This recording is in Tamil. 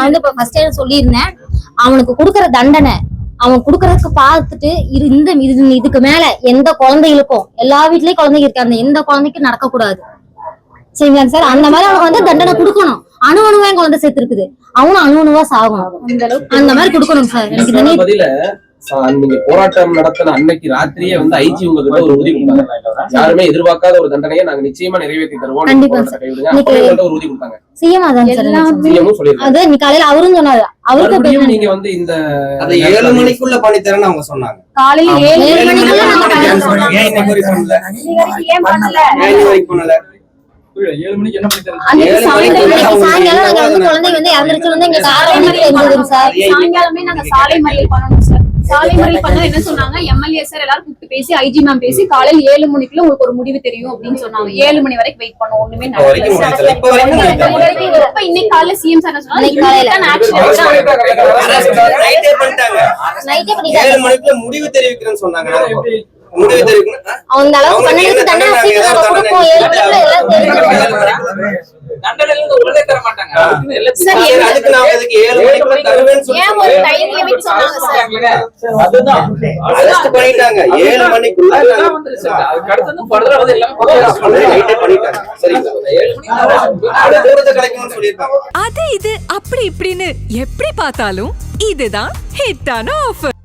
வந்து இப்ப ஃபர்ஸ்ட் சொல்லியிருந்தேன், அவனுக்கு கொடுக்கற தண்டனை அவன் குடுக்கறதுக்கு பார்த்துட்டு இதுக்கு மேல எந்த குழந்தைகளுக்கும் எல்லா வீட்லயும் குழந்தைங்க இருக்கு, அந்த எந்த குழந்தைக்கும் நடக்க கூடாது. சரிங்களா சார்? அந்த மாதிரி அவனுக்கு வந்து தண்டனை கொடுக்கணும். அணுவா குழந்தை சேர்த்து இருக்குது, அவனும் அணுவா சாகணும். அந்த மாதிரி கொடுக்கணும் சார். எனக்கு நீங்க போராட்டம் நடத்தின அன்னைக்கு ராத்திரியே வந்து ஐஜி உங்ககிட்ட ஒரு உறுதி கொடுத்தாங்க, யாருமே எதிர்பார்க்காத ஒரு தண்டனையை நாங்க நிச்சயமா நிறைவேற்றி தருவோம், ஒரு உறுதி கொடுத்தாங்க. காலையில அவரும் சொன்னாரு. அவருக்கு நீங்க வந்து இந்த 7 மணிக்குள்ள பண்ணித்தரேன்னு அவங்க சொன்னாங்க. காலையில 7 மணிக்குள்ள சாயங்காலமே நாங்க சாலை மறியல் பண்ணணும் சார். சாலை மறியல் பண்ண என்ன சொன்னாங்க, எம்எல்ஏ சார் எல்லாரும் கூப்பிட்டு பேசி ஐஜி மேம் பேசி காலையில் 7 மணிக்குள்ள உங்களுக்கு ஒரு முடிவு தெரியும் அப்படின்னு சொன்னாங்க. 7 மணி வரைக்கும் வெயிட் பண்ணோம், ஒண்ணுமே நடக்கல. இன்னைக்கு காலையில சிஎம் சார் முடிவு தெரிவிக்கிறேன்னு சொன்னாங்க. அது இது அப்படி இப்படின்னு எப்படி பார்த்தாலும் இதுதான் ஹிட்டான ஆஃபர்.